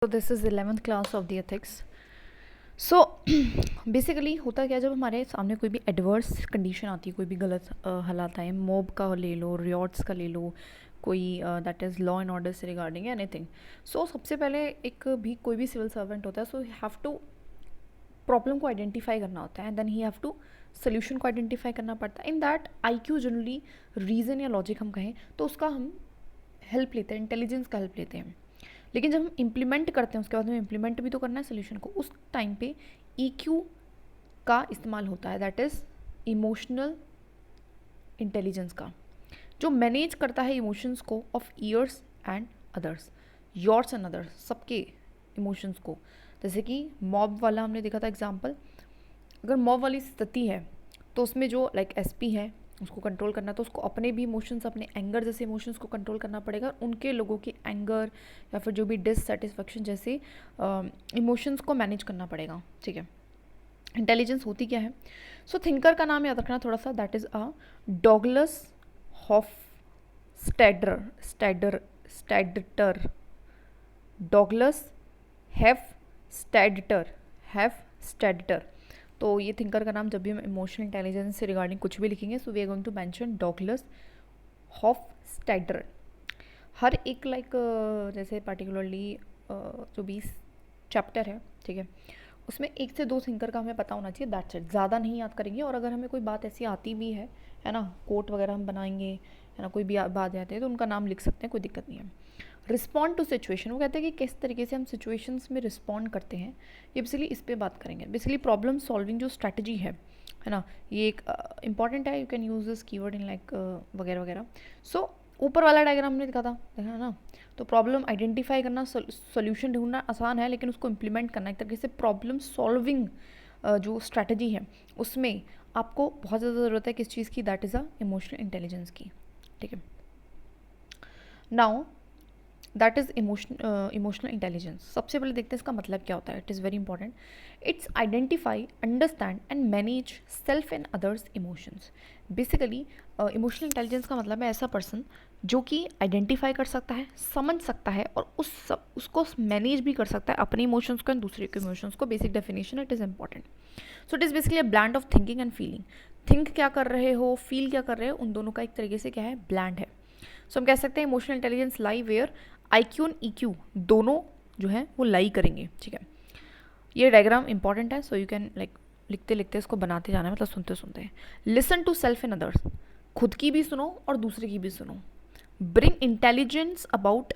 So this is 11th class of the ethics. So basically होता क्या, जब हमारे सामने कोई भी एडवर्स कंडीशन आती है, कोई भी गलत हालात आए, मॉब का ले लो, रियॉट्स का ले लो, कोई that is law and order से रिगार्डिंग एनीथिंग. सो सबसे पहले एक भी कोई भी सिविल सर्वेंट होता है, so you have to problem को आइडेंटिफाई करना होता है and then he have to solution को आइडेंटिफाई करना पड़ता है. In that IQ generally reason या लॉजिक हम कहें तो उसका हम हेल्प लेते हैं, इंटेलिजेंस का हेल्प लेते हैं. लेकिन जब हम इम्प्लीमेंट करते हैं उसके बाद हमें इम्प्लीमेंट भी तो करना है सोल्यूशन को, उस टाइम पे EQ का इस्तेमाल होता है, दैट इज़ इमोशनल इंटेलिजेंस का, जो मैनेज करता है इमोशंस को of years and others, yours and others, सबके इमोशंस को. जैसे कि मॉब वाला हमने देखा था एग्जाम्पल. अगर मॉब वाली स्थिति है तो उसमें जो लाइक SP है उसको कंट्रोल करना, तो उसको अपने भी इमोशंस, अपने एंगर जैसे इमोशंस को कंट्रोल करना पड़ेगा. उनके लोगों की एंगर या फिर जो भी डिससेटिस्फेक्शन जैसे इमोशंस को मैनेज करना पड़ेगा. ठीक है. इंटेलिजेंस होती क्या है? सो थिंकर का नाम याद रखना थोड़ा सा, दैट इज़ डॉगलस हॉफस्टैडटर. डॉगलस हैफस्टैडटर. तो ये थिंकर का नाम, जब भी हम इमोशनल इंटेलिजेंस से रिगार्डिंग कुछ भी लिखेंगे, so we are going to mention Douglas Hofstadter. हर एक लाइक जैसे पार्टिकुलरली जो 20 चैप्टर है, ठीक है, उसमें 1 से 2 थिंकर का हमें पता होना चाहिए, दैट्स इट. ज़्यादा नहीं याद करेंगे. और अगर हमें कोई बात ऐसी आती भी है ना, कोट वगैरह हम बनाएंगे, है ना, कोई भी बात आती है तो उनका नाम लिख सकते हैं, कोई दिक्कत नहीं है. रिस्पॉन्ड टू सिचुएशन, वो कहते हैं कि किस तरीके से हम सिचुएशंस में रिस्पॉन्ड करते हैं, ये बेसिकली इस पर बात करेंगे. बेसिकली प्रॉब्लम सॉल्विंग जो स्ट्रैटेजी है ना, ये एक इंपॉर्टेंट है. You can use this keyword in like वगैरह वगैरह. सो ऊपर वाला डायग्राम हमने देखा था ना, तो प्रॉब्लम आइडेंटिफाई करना, सोल्यूशन ढूंढना आसान है, लेकिन उसको इम्प्लीमेंट करना एक तरीके से प्रॉब्लम सॉल्विंग जो स्ट्रैटेजी है उसमें आपको बहुत ज़्यादा ज़रूरत है किस चीज़ की, that is a emotional intelligence की. ठीक है. Now that is emotional intelligence. सबसे पहले देखते हैं इसका मतलब क्या होता है. It is very important. It's identify, understand and manage self and others emotions. Basically emotional intelligence का मतलब है ऐसा पर्सन जो कि आइडेंटिफाई कर सकता है, समझ सकता है और उसको मैनेज भी कर सकता है अपने इमोशंस को एंड दूसरे के इमोशंस को. Basic definition, it is important. So it is basically a bland of thinking and feeling. Think क्या कर रहे हो, फील क्या कर रहे हो, उन दोनों का एक तरीके से क्या है, ब्लैंड है. सो हम कह सकते हैं emotional intelligence lie where IQ और EQ दोनों जो है वो लाई करेंगे. ठीक है. ये डायग्राम इंपॉर्टेंट है, सो यू कैन लाइक लिखते लिखते इसको बनाते जाना है, मतलब सुनते सुनते. Listen to self and others, खुद की भी सुनो और दूसरे की भी सुनो. Bring intelligence about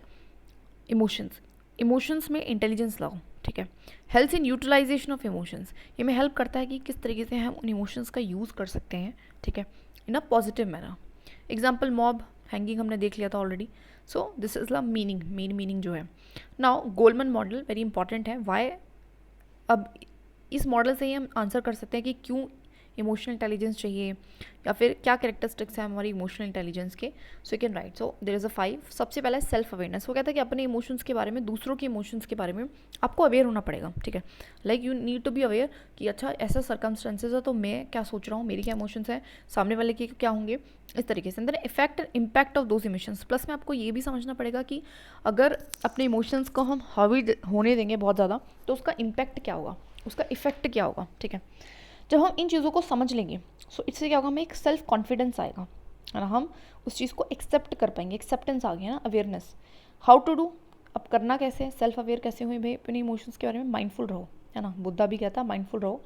emotions, emotions में इंटेलिजेंस लाओ. ठीक है. Helps in utilization of emotions, ये हमें हेल्प करता है कि किस तरीके से हम उन इमोशंस का यूज़ कर सकते हैं. ठीक है. In a positive manner. Example mob hanging हमने देख लिया था already. So this is the meaning, main meaning जो है. Now Goleman model very important है. वाई, अब इस मॉडल से ही हम आंसर कर सकते हैं कि क्यों इमोशनल इंटेलिजेंस चाहिए या फिर क्या कैरेक्टरिस्टिक्स है हमारी इमोशनल इंटेलिजेंस के. So you can write. So there is a 5. सबसे पहला है सेल्फ अवेयरनेस. वो कहता है कि अपने इमोशंस के बारे में, दूसरों के इमोशंस के बारे में आपको अवेयर होना पड़ेगा. ठीक है. Like you need to be aware कि अच्छा ऐसा सर्कमस्टेंसेज है तो मैं क्या सोच रहा हूँ, मेरी क्या इमोशंस हैं, सामने वाले के क्या होंगे, इस तरीके से. अंदर effect and impact of those emotions. Plus में आपको ये भी समझना पड़ेगा कि अगर अपने इमोशंस को हम हावी होने देंगे बहुत ज़्यादा तो उसका इम्पैक्ट क्या होगा, उसका इफेक्ट क्या होगा. ठीक है. जब हम इन चीज़ों को समझ लेंगे सो इससे क्या होगा, हमें एक सेल्फ कॉन्फिडेंस आएगा, है ना, हम उस चीज़ को एक्सेप्ट कर पाएंगे. एक्सेप्टेंस आ गया ना, अवेयरनेस. हाउ टू डू, अब करना कैसे, सेल्फ अवेयर कैसे हुए भाई अपने इमोशंस के बारे में. माइंडफुल रहो, है ना, बुद्धा भी कहता है माइंडफुल रहो.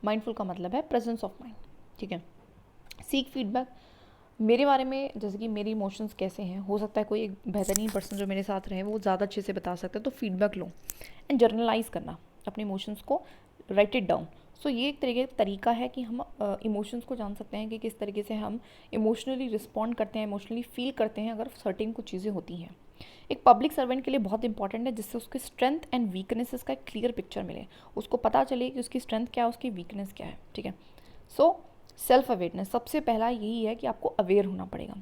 माइंडफुल का मतलब है प्रेजेंस ऑफ माइंड. ठीक है. सीक फीडबैक, मेरे बारे में जैसे कि मेरे इमोशंस कैसे हैं, हो सकता है कोई एक बेहतरीन पर्सन जो मेरे साथ रहे वो ज़्यादा अच्छे से बता सकता है, तो फीडबैक लो. एंड जर्नलाइज करना अपने इमोशंस को, राइट इट डाउन. सो ये एक तरीका है कि हम इमोशंस को जान सकते हैं कि किस तरीके से हम इमोशनली रिस्पॉन्ड करते हैं, इमोशनली फील करते हैं अगर सर्टेन कुछ चीज़ें होती हैं. एक पब्लिक सर्वेंट के लिए बहुत इंपॉर्टेंट है जिससे उसकी स्ट्रेंथ एंड वीकनेसेस का एक क्लियर पिक्चर मिले, उसको पता चले कि उसकी स्ट्रेंथ क्या है, उसकी वीकनेस क्या है. ठीक है. सो सेल्फ अवेयरनेस, सबसे पहला यही है कि आपको अवेयर होना पड़ेगा.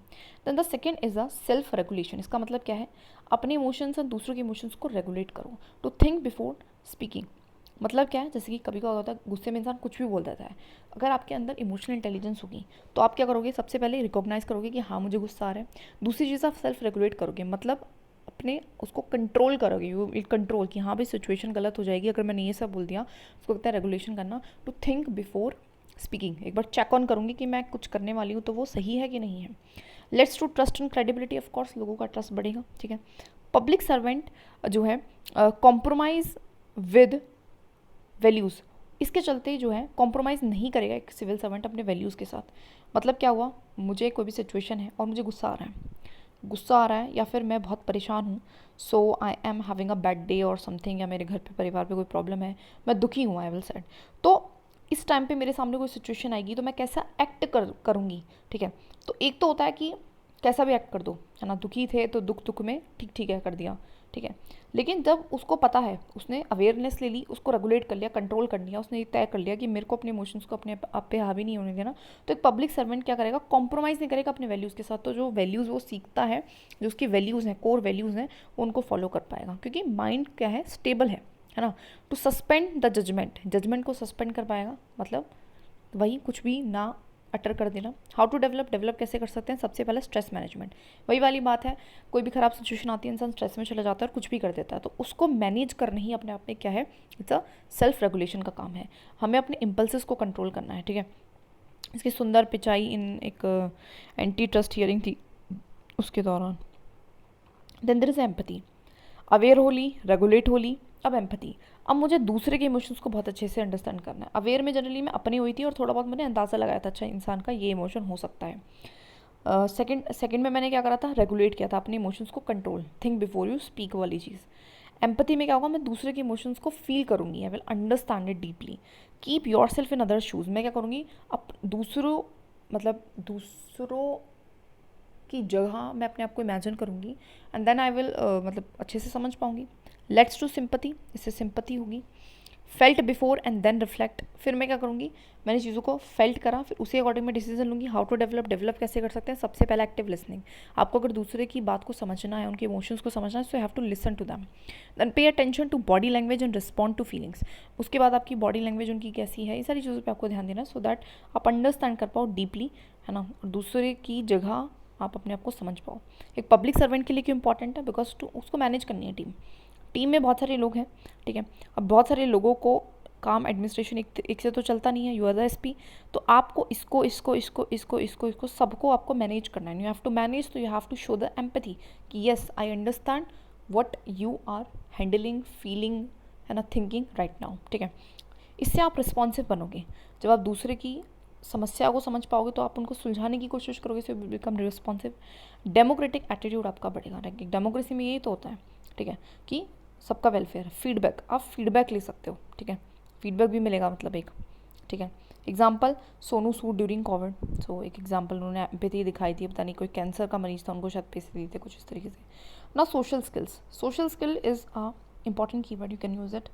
Then the second is a self regulation. इसका मतलब क्या है, अपने इमोशंस और दूसरों के इमोशंस को रेगुलेट करो. टू थिंक बिफोर स्पीकिंग, मतलब क्या है, जैसे कि कभी क्या होता है गुस्से में इंसान कुछ भी बोल देता है. अगर आपके अंदर इमोशनल इंटेलिजेंस होगी तो आप क्या करोगे, सबसे पहले रिकॉग्नाइज करोगे कि हाँ मुझे गुस्सा आ रहा है. दूसरी चीज़ आप सेल्फ रेगुलेट करोगे, मतलब अपने उसको कंट्रोल करोगे, यू विल कंट्रोल कि हाँ भाई सिचुएशन गलत हो जाएगी अगर मैंने ये सब बोल दिया। उसको कहते हैं रेगुलेशन करना, टू थिंक बिफोर स्पीकिंग। एक बार चेक ऑन करूँगी कि मैं कुछ करने वाली हूँ तो वो सही है कि नहीं है। Let's to trust and credibility, of course लोगों का ट्रस्ट बढ़ेगा, ठीक है। पब्लिक सर्वेंट जो है कॉम्प्रोमाइज़ विद वैल्यूज़, इसके चलते जो है कॉम्प्रोमाइज़ नहीं करेगा एक सिविल सर्वेंट अपने वैल्यूज़ के साथ। मतलब क्या हुआ, मुझे कोई भी सिचुएशन है और मुझे गुस्सा आ रहा है या फिर मैं बहुत परेशान हूँ, so I am having a bad day और समथिंग, या मेरे घर पे परिवार पे कोई प्रॉब्लम है, मैं दुखी हूँ, आई विल सेड। तो इस टाइम पे मेरे सामने कोई सिचुएशन आएगी तो मैं कैसा एक्ट करूँगी, ठीक है। तो एक तो होता है कि कैसा भी एक्ट कर दो, है ना, दुखी थे तो दुख में ठीक है कर दिया, ठीक है। लेकिन जब उसको पता है, उसने अवेयरनेस ले ली, उसको रेगुलेट कर लिया, कंट्रोल कर लिया, उसने ये तय कर लिया कि मेरे को अपने इमोशंस को अपने आप पे हावी नहीं होने देना, तो एक पब्लिक सर्वेंट क्या करेगा, कॉम्प्रोमाइज़ नहीं करेगा अपने वैल्यूज़ के साथ। तो जो वैल्यूज़ वो सीखता है, जो उसकी वैल्यूज़ हैं, कोर वैल्यूज़ हैं, वो उनको फॉलो कर पाएगा, क्योंकि माइंड क्या है, स्टेबल है ना। टू सस्पेंड द जजमेंट को सस्पेंड कर पाएगा, मतलब वही कुछ भी ना अटर कर देना। हाउ टू डेवलप कैसे कर सकते हैं, सबसे पहले स्ट्रेस मैनेजमेंट। वही वाली बात है, कोई भी खराब सिचुएशन आती है, इंसान स्ट्रेस में चला जाता है और कुछ भी कर देता है, तो उसको मैनेज करना ही अपने आप में क्या है, इट्स अ सेल्फ रेगुलेशन का काम है। हमें अपने इम्पल्सेस को कंट्रोल करना है, ठीक है। इसकी सुंदर पिचाई इन एक एंटी ट्रस्ट हियरिंग थी उसके दौरान। Then there is empathy, aware होली, रेगुलेट होली, अब एम्पैथी। अब मुझे दूसरे के इमोशंस को बहुत अच्छे से अंडरस्टैंड करना है। अवेयर में जनरली मैं अपनी हुई थी और थोड़ा बहुत मैंने अंदाज़ा लगाया था, अच्छा इंसान का ये इमोशन हो सकता है। सेकंड में मैंने क्या करा था, रेगुलेट किया था अपने इमोशंस को, control, think before you speak वाली चीज़। एम्पैथी में क्या होगा, मैं दूसरे के इमोशंस को फील करूँगी, I will understand it deeply. Keep your self in other shoes, मैं क्या करूँगी, अब दूसरों की जगह मैं अपने आप को इमेजिन करूँगी, एंड देन आई विल मतलब अच्छे से समझ पाऊँगी। लेट्स टू सिंपथी, इससे सिंपथी होगी। Felt before and then reflect, फिर मैं क्या करूँगी, मैंने चीज़ों को फेल्ट करा, फिर उसी अकॉर्डिंग मैं डिसीजन लूँगी। हाउ टू डेवलप कैसे कर सकते हैं, सबसे पहले एक्टिव लिसनिंग। आपको अगर दूसरे की बात को समझना है, उनके इमोशंस को समझना है, so you have to listen to them. Then pay attention to body language and respond to feelings. उसके बाद आपकी बॉडी लैंग्वेज उनकी कैसी है, ये सारी चीज़ों पर आपको ध्यान देना, सो दैट आप अंडरस्टैंड कर पाओ डीपली, है ना, और दूसरे की जगह आप अपने आप को समझ पाओ। एक पब्लिक सर्वेंट के लिए क्यों इंपॉर्टेंट है, बिकॉज टू उसको मैनेज करनी है टीम में बहुत सारे लोग हैं, ठीक है। अब बहुत सारे लोगों को काम एडमिनिस्ट्रेशन एक से तो चलता नहीं है, यू आर द एसपी, तो आपको इसको सबको आपको मैनेज करना है। यू हैव टू मैनेज, तो you have to show the empathy कि yes I understand what you are handling, feeling, है ना, थिंकिंग राइट नाउ, ठीक है। इससे आप रिस्पॉन्सिव बनोगे। जब आप दूसरे की समस्या को समझ पाओगे तो आप उनको सुलझाने की कोशिश करोगे, so you become responsive. Democratic attitude आपका बढ़ेगा। डेमोक्रेसी में यही तो होता है, ठीक है, कि सबका वेलफेयर। फीडबैक, आप फीडबैक ले सकते हो, ठीक है, फीडबैक भी मिलेगा, मतलब एक, ठीक है। Example, Sonu Sood during Covid, सो एक एग्जाम्पल उन्होंने एम्पैथी दिखाई थी, पता नहीं कोई कैंसर का मरीज था, उनको शायद पैसे दिए थे कुछ इस तरीके से ना। Social skill is a important keyword, you can use it.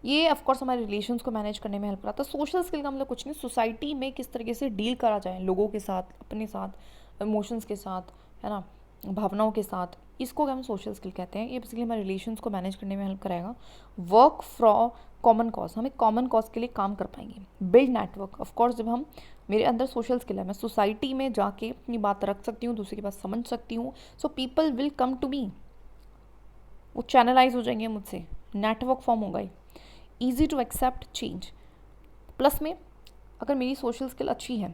ये ऑफकोर्स हमारे रिलेशंस को मैनेज करने में हेल्प कराता है। सोशल स्किल का मतलब कुछ नहीं, सोसाइटी में किस तरीके से डील करा जाए लोगों के साथ, अपने साथ, इमोशंस के साथ, है ना, भावनाओं के साथ, इसको हम सोशल स्किल कहते हैं। ये बेसिकली हमारे रिलेशंस को मैनेज करने में हेल्प कराएगा। वर्क फॉर कॉमन कॉज, हम एक कॉमन कॉज के लिए काम कर पाएंगे। बिल्ड नेटवर्क, ऑफकोर्स जब हम, मेरे अंदर सोशल स्किल है, मैं सोसाइटी में जाके अपनी बात रख सकती हूँ, दूसरे के पास समझ सकती हूँ, so people will come to me, वो चैनलाइज हो जाएंगे मुझसे, नेटवर्क फॉर्म होगा। Easy to accept change, plus में अगर मेरी सोशल स्किल अच्छी है,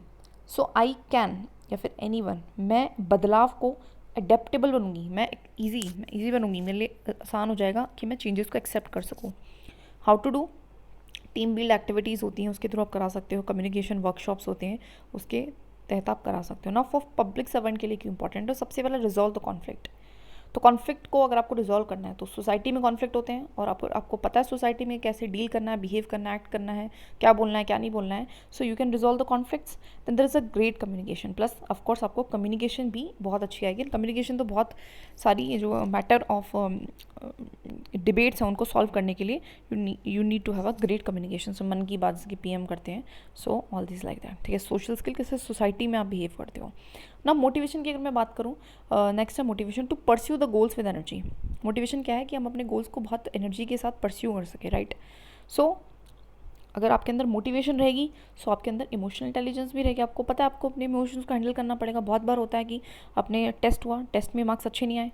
सो आई कैन, या फिर एनीवन, मैं बदलाव को अडेप्टेबल बनूंगी, मैं ईजी बनूंगी, मेरे लिए आसान हो जाएगा कि मैं चेंजेस को एक्सेप्ट कर सकूँ। How to do, team build activities होती हैं, उसके थ्रू आप करा सकते हो। कम्युनिकेशन वर्कशॉप्स होते हैं, उसके तहत आप करा सकते हो ना। फॉर पब्लिक सर्वेंट के लिए क्यों इंपॉर्टेंट है, सबसे पहले रिजॉल्व द कॉन्फ्लिक्ट। तो कॉन्फ्लिक्ट को अगर आपको रिजॉल्व करना है, तो सोसाइटी में कॉन्फ्लिक्ट होते हैं और आपको पता है सोसाइटी में कैसे डील करना है, बिहेव करना है, एक्ट करना है, क्या बोलना है क्या नहीं बोलना है, so you can resolve the conflicts. Then there is a great communication, plus of course आपको कम्युनिकेशन भी बहुत अच्छी आएगी। कम्युनिकेशन तो बहुत सारी जो मैटर ऑफ डिबेट्स हैं उनको सॉल्व करने के लिए you need to have a great communication. So मन की बात जिसकी पीएम करते हैं, so all this like that, ठीक है। सोशल स्किल कैसे सोसाइटी में आप बिहेव करते हो ना। मोटिवेशन की अगर मैं बात करूँ, नेक्स्ट है motivation to pursue the goals with energy. Motivation क्या है कि हम अपने गोल्स को बहुत एनर्जी के साथ परस्यू कर सके, राइट। सो अगर आपके अंदर मोटिवेशन रहेगी, सो आपके अंदर इमोशनल इंटेलिजेंस भी रहेगी। आपको पता है आपको अपने इमोशंस को हैंडल करना पड़ेगा। बहुत बार होता है कि अपने टेस्ट हुआ, टेस्ट में मार्क्स अच्छे नहीं आए,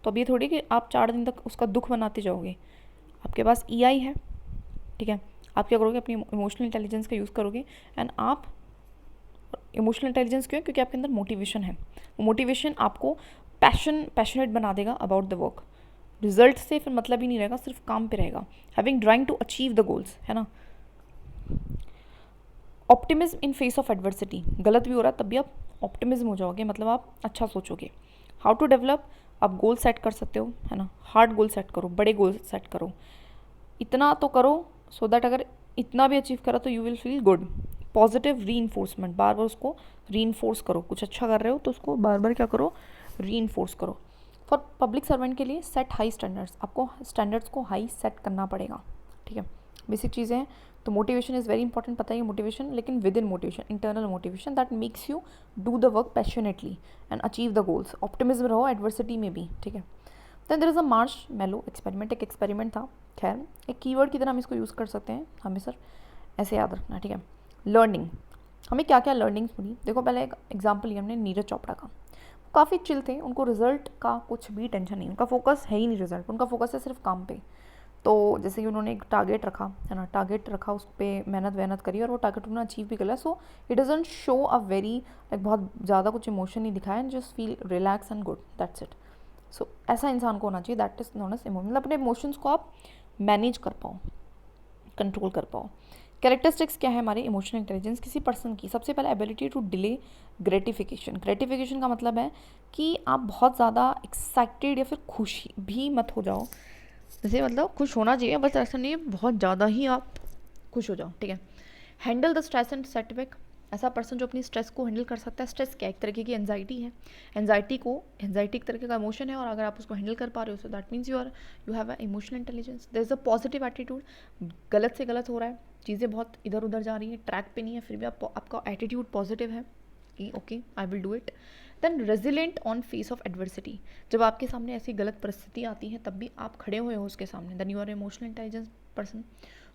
तो अब ये थोड़ी कि आप 4 दिन तक उसका दुख बनाते जाओगे। आपके पास EI है, ठीक है, आप क्या करोगे, अपनी इमोशनल इंटेलिजेंस का यूज़ करोगे। एंड आप इमोशनल इंटेलिजेंस क्यों, क्योंकि आपके अंदर मोटिवेशन है। वो मोटिवेशन आपको पैशनेट बना देगा अबाउट द वर्क। रिजल्ट से फिर मतलब ही नहीं रहेगा, सिर्फ काम पे रहेगा। Having drawing to achieve the goals, है ना। Optimism in face of adversity, गलत भी हो रहा है तब भी आप ऑप्टिमिज्म हो जाओगे, मतलब आप अच्छा सोचोगे। हाउ टू डेवलप, आप गोल सेट कर सकते हो, है ना। हार्ड गोल सेट करो, बड़े गोल सेट करो, इतना तो करो सो दैट अगर इतना भी अचीव करा तो you will feel good. Positive री इन्फोर्समेंट, बार बार उसको री इन्फोर्स करो। कुछ अच्छा कर रहे हो तो उसको बार बार क्या करो, री इन्फोर्स करो। फॉर पब्लिक सर्वेंट के लिए सेट हाई स्टैंडर्ड्स, आपको स्टैंडर्ड्स को हाई सेट करना पड़ेगा, ठीक है। बेसिक चीज़ें हैं। तो मोटिवेशन इज़ वेरी इंपॉर्टेंट, पता है मोटिवेशन, लेकिन within motivation, internal motivation that makes you do the work passionately and achieve the goals. Optimism रहो एडवर्सिटी में भी, ठीक है। Then there is a marshmallow experiment, एक एक्सपेरिमेंट था। खैर, एक कीवर्ड की तरह हम इसको यूज़ कर सकते हैं, हमें सर ऐसे याद रखना, ठीक है। लर्निंग, हमें क्या क्या लर्निंग्स मिली। देखो, पहले एक एग्जाम्पल लिया हमने नीरज चोपड़ा का। काफ़ी चिल थे, उनको रिजल्ट का कुछ भी टेंशन नहीं, उनका फोकस है ही नहीं रिजल्ट, उनका फोकस है सिर्फ काम पे। तो जैसे कि उन्होंने एक टारगेट रखा, है ना, टारगेट रखा, उस पर मेहनत करी और वो टारगेट उन्होंने अचीव भी कर लिया। So it doesn't show a very like बहुत ज़्यादा कुछ इमोशन नहीं दिखाया, and just feel relax and good, that's it. So ऐसा इंसान को होना चाहिए, that is known as emotion, मतलब अपने इमोशंस को आप मैनेज कर पाओ, कंट्रोल कर पाओ। कैरेक्टरिस्टिक्स क्या है हमारे इमोशनल इंटेलिजेंस किसी पर्सन की। सबसे पहले ability to delay gratification. Gratification का मतलब है कि आप बहुत ज़्यादा एक्साइटेड या फिर खुशी भी मत हो जाओ, जैसे मतलब खुश होना चाहिए बस ऐसा नहीं है बहुत ज़्यादा ही आप खुश हो जाओ, ठीक है। Handle the stress and setback, ऐसा पर्सन जो अपनी स्ट्रेस को हैंडल कर सकता है। स्ट्रेस क्या, एक तरीके की एंजाइटी है। एंजाइटी एक तरीके का इमोशन है, और अगर आप उसको हैंडल कर पा रहे हो so that means you have a emotional intelligence. There is a positive attitude, गलत से गलत हो रहा है, चीज़ें बहुत इधर उधर जा रही हैं, ट्रैक पे नहीं है, फिर भी आपका एटीट्यूड पॉजिटिव है कि okay I will do it. Then resilient on face of adversity, जब आपके सामने ऐसी गलत परिस्थिति आती है तब भी आप खड़े हुए हो उसके सामने, then you are emotional intelligence person.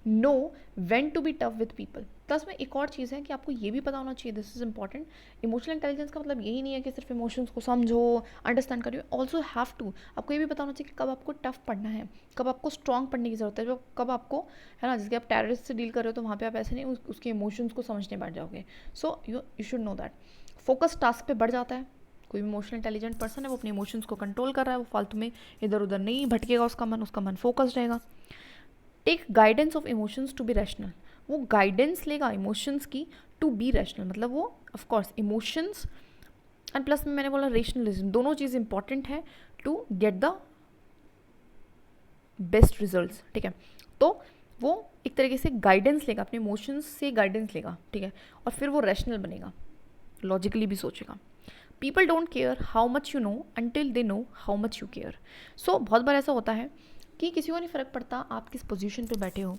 Know when to be tough with people. Plus में एक और चीज़ है कि आपको ये भी पता होना चाहिए, this is important. Emotional intelligence का मतलब यही नहीं है कि सिर्फ इमोशंस को समझो, अंडरस्टैंड करिए, ऑल्सो हैव टू, आपको ये भी पता होना चाहिए कि कब आपको टफ पढ़ना है, कब आपको स्ट्रॉन्ग पढ़ने की जरूरत है, जो कब आपको, है ना, जैसे आप टेररिस्ट से डील कर रहे हो तो वहाँ पे आप ऐसे नहीं उसके इमोशंस को समझने बैठ जाओगे। So you should know that. Focus task पे बढ़ जाता है। कोई इमोशनल इंटेलिजेंट पर्सन है, वो अपने इमोशंस को कंट्रोल कर रहा है, वो फालतू में इधर उधर नहीं भटकेगा, उसका मन फोकस्ड रहेगा। Take guidance of emotions to be rational, वो गाइडेंस लेगा इमोशंस की टू बी रैशनल, मतलब वो ऑफकोर्स इमोशंस एंड प्लस में मैंने बोला रेशनलिज्म, दोनों चीज़ इंपॉर्टेंट है to get the best results, ठीक है। तो वो एक तरीके से गाइडेंस लेगा, अपने इमोशंस से गाइडेंस लेगा, ठीक है, और फिर वो रैशनल बनेगा, लॉजिकली भी सोचेगा। People don't care how much you know until they know how much you care. So बहुत बार ऐसा होता है कि किसी को नहीं फ़र्क पड़ता आप किस पोजीशन पे बैठे हो,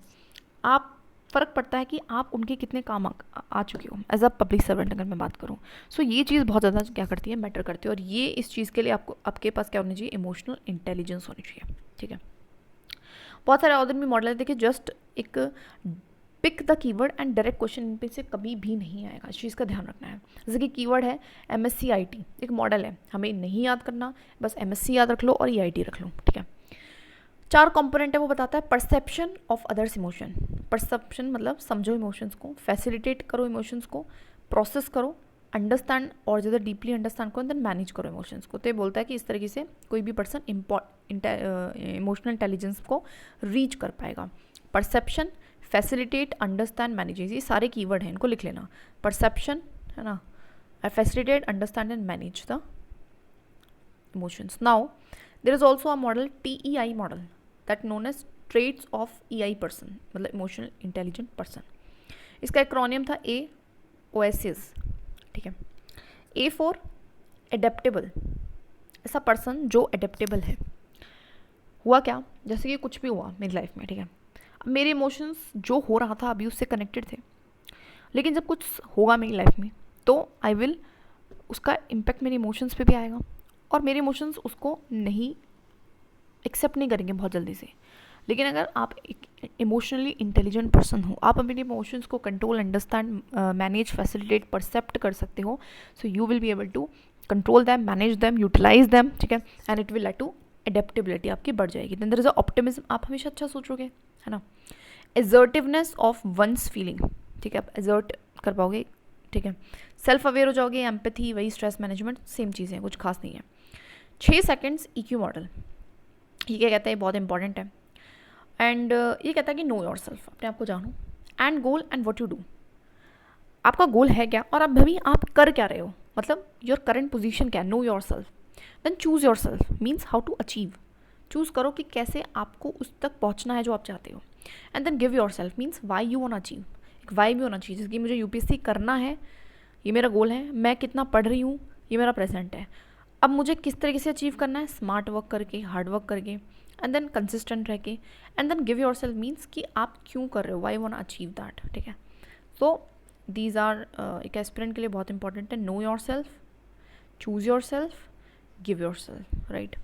आप फ़र्क पड़ता है कि आप उनके कितने काम आ चुके हो एज अ पब्लिक सर्वेंट, अगर मैं बात करूँ। सो ये चीज़ बहुत ज़्यादा क्या करती है, मैटर करती है, और ये इस चीज़ के लिए आपके पास क्या होनी चाहिए, इमोशनल इंटेलिजेंस होनी चाहिए, ठीक है। बहुत सारे और भी मॉडल है, देखिए जस्ट एक pick the keyword and direct question इन पे से कभी भी नहीं आएगा, इस चीज़ का ध्यान रखना है। जैसे कि कीवर्ड है MSc IT, एक मॉडल है, हमें नहीं याद करना, बस MSc याद रख लो और EIT रख लो, ठीक है। 4 कंपोनेंट है, वो बताता है perception of others emotion. Perception मतलब समझो इमोशंस को, फैसिलिटेट करो इमोशंस को, प्रोसेस करो, अंडरस्टैंड और ज़्यादा डीपली अंडरस्टैंड करो, देन मैनेज करो इमोशंस को। तो ये बोलता है कि इस तरीके से कोई भी पर्सन इमोशनल इंटेलिजेंस को रीच कर पाएगा। परसेप्शन, फैसिलिटेट, अंडरस्टैंड, मैनेज, ये सारे कीवर्ड हैं, इनको लिख लेना। परसेप्शन, है ना, facilitate, understand and manage the emotions. Now there is also a model TEI model that known as traits of EI person, मतलब इमोशनल इंटेलिजेंट पर्सन। इसका एक्रोनियम था AOSIS, ठीक है। A फॉर एडेप्टेबल, ऐसा पर्सन जो adaptable है। हुआ क्या, जैसे कि कुछ भी हुआ मेरी लाइफ में, ठीक है, अब मेरे इमोशंस जो हो रहा था अभी उससे कनेक्टेड थे, लेकिन जब कुछ होगा मेरी लाइफ में तो आई विल, उसका इम्पैक्ट मेरे इमोशंस पे भी आएगा, और मेरे इमोशंस उसको नहीं एक्सेप्ट नहीं करेंगे बहुत जल्दी से। लेकिन अगर आप एक इमोशनली इंटेलिजेंट पर्सन हो, आप अपने इमोशंस को control, understand, manage, facilitate, percept कर सकते हो, so you will be able to control them, manage them, utilize them, ठीक है, and it will lead to adaptability आपकी बढ़ जाएगी। Then there is a optimism, आप हमेशा अच्छा सोचोगे, है ना। एजर्टिवनेस ऑफ वंस फीलिंग, ठीक है, आप एजर्ट कर पाओगे, ठीक है। सेल्फ अवेयर हो जाओगे, एम्पैथी, वही स्ट्रेस मैनेजमेंट, सेम चीज़ें, कुछ खास नहीं है। 6 सेकंड्स EQ मॉडल, ये क्या कहता है, बहुत इंपॉर्टेंट है। एंड ये कहता है कि नो योर सेल्फ, अपने आप को जानो, and goal and what you do, आपका गोल है क्या और अभी आप कर क्या रहे हो, मतलब योर करंट पोजीशन क्या है, know yourself. Then choose yourself means how to achieve, choose करो कि कैसे आपको उस तक पहुंचना है जो आप चाहते हो। And then give yourself means why you want achieve, एक वाई भी होना चाहिए, जैसे कि मुझे UPSC करना है, ये मेरा गोल है, मैं कितना पढ़ रही हूँ, ये मेरा प्रेजेंट है, अब मुझे किस तरीके से अचीव करना है, स्मार्ट वर्क करके, हार्ड वर्क करके, एंड देन कंसिस्टेंट रह के, and then give yourself means कि आप क्यों कर रहे हो, वाई वांट अचीव दैट, ठीक है। सो दीज आर एक एस्पिरेंट के लिए बहुत इंपॉर्टेंट है, know your self, choose your self, give your self, right.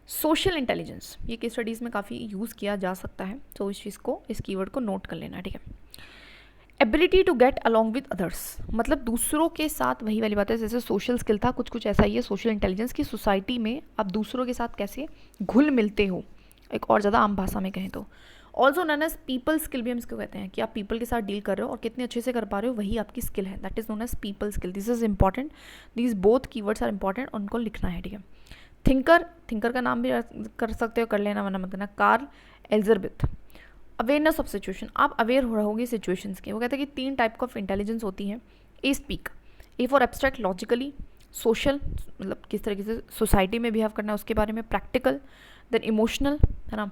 Social intelligence, ये केस स्टडीज़ में काफ़ी यूज़ किया जा सकता है, तो इस चीज़ को, इस कीवर्ड को नोट कर लेना, ठीक है। Ability to get along with others, मतलब दूसरों के साथ, वही वाली बात है, जैसे सोशल स्किल था, कुछ कुछ ऐसा ही है सोशल इंटेलिजेंस की, सोसाइटी में आप दूसरों के साथ कैसे घुल मिलते हो, एक और ज़्यादा आम भाषा में कहें तो। Also known as people skill भी हम इसको कहते हैं, कि आप पीपल के साथ डील कर रहे हो और कितने अच्छे से कर पा रहे हो, वही आपकी स्किल है, that is known as people skill. This is important, these both keywords are important, उनको लिखना है, ठीक है। थिंकर, थिंकर का नाम भी कर सकते हो, कर लेना वरना मत करना, कार्ल एल्जरबिथ। अवेयरनेस ऑफ सिचुएशन, आप अवेयर हो रहोगे सिचुएशंस के। वो कहते हैं कि 3 टाइप ऑफ इंटेलिजेंस होती है। A speak, A for abstract logically, social मतलब किस तरीके से सोसाइटी में बिहेव करना है उसके बारे में, प्रैक्टिकल, देन इमोशनल, है ना,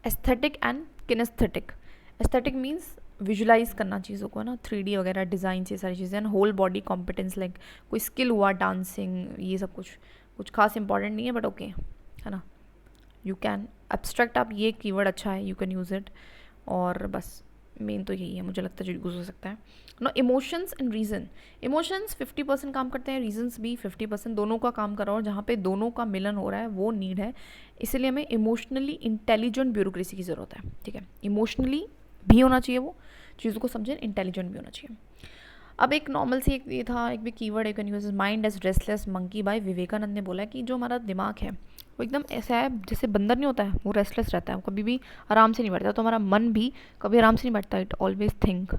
aesthetic and kinesthetic. Aesthetic means visualize करना चीज़ों को, है ना, 3D वगैरह डिज़ाइन, ये सारी चीज़ें, and whole body competence, like कोई स्किल हुआ, डांसिंग, ये सब कुछ खास इंपॉर्टेंट नहीं है, बट ओके, है ना, यू कैन एब्स्ट्रैक्ट, आप ये कीवर्ड अच्छा है, यू कैन यूज़ इट, और बस मेन तो यही है, मुझे लगता है जो यूज़ हो सकता है। No, emotions and reason, emotions 50% काम करते हैं, रीजंस भी 50%, दोनों का काम कर रहा है, और जहाँ पे दोनों का मिलन हो रहा है वो नीड है, इसलिए हमें इमोशनली इंटेलिजेंट ब्यूरोक्रेसी की ज़रूरत है, ठीक है। इमोशनली भी होना चाहिए, वो चीज़ों को समझें, इंटेलिजेंट भी होना चाहिए। अब एक नॉर्मल सी एक ये था, एक भी कीवर्ड एक use, mind as restless monkey by Vivekananda ने बोला कि जो हमारा दिमाग है वो एकदम ऐसा है जैसे बंदर नहीं होता है, वो रेस्टलेस रहता है, वो कभी भी आराम से नहीं बैठता, तो हमारा मन भी कभी आराम से नहीं बैठता, it always think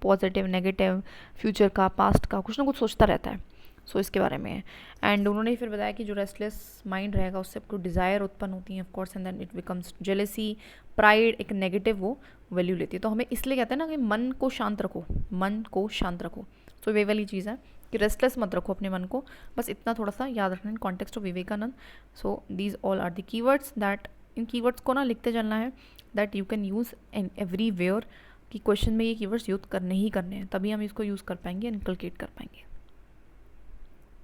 positive, negative, future का, पास्ट का, कुछ ना कुछ सोचता रहता है। सो इसके बारे में है। एंड उन्होंने फिर बताया कि जो रेस्टलेस माइंड रहेगा उससे आपको डिज़ायर उत्पन्न होती है, of course, and then it becomes jealousy, pride, एक नेगेटिव वो वैल्यू लेती है। तो हमें इसलिए कहते हैं ना कि मन को शांत रखो, मन को शांत रखो। तो वे वाली चीज़ है कि रेस्टलेस मत रखो अपने मन को, बस इतना थोड़ा सा याद रखना in context of Vivekananda. So these all are the keywords that, इन कीवर्ड्स को ना लिखते चलना है, that you can use in everywhere, कि क्वेश्चन में ये कीवर्ड्स यूज़ करने ही करने हैं, तभी हम इसको यूज़ कर पाएंगे, इनकलकेट कर पाएंगे।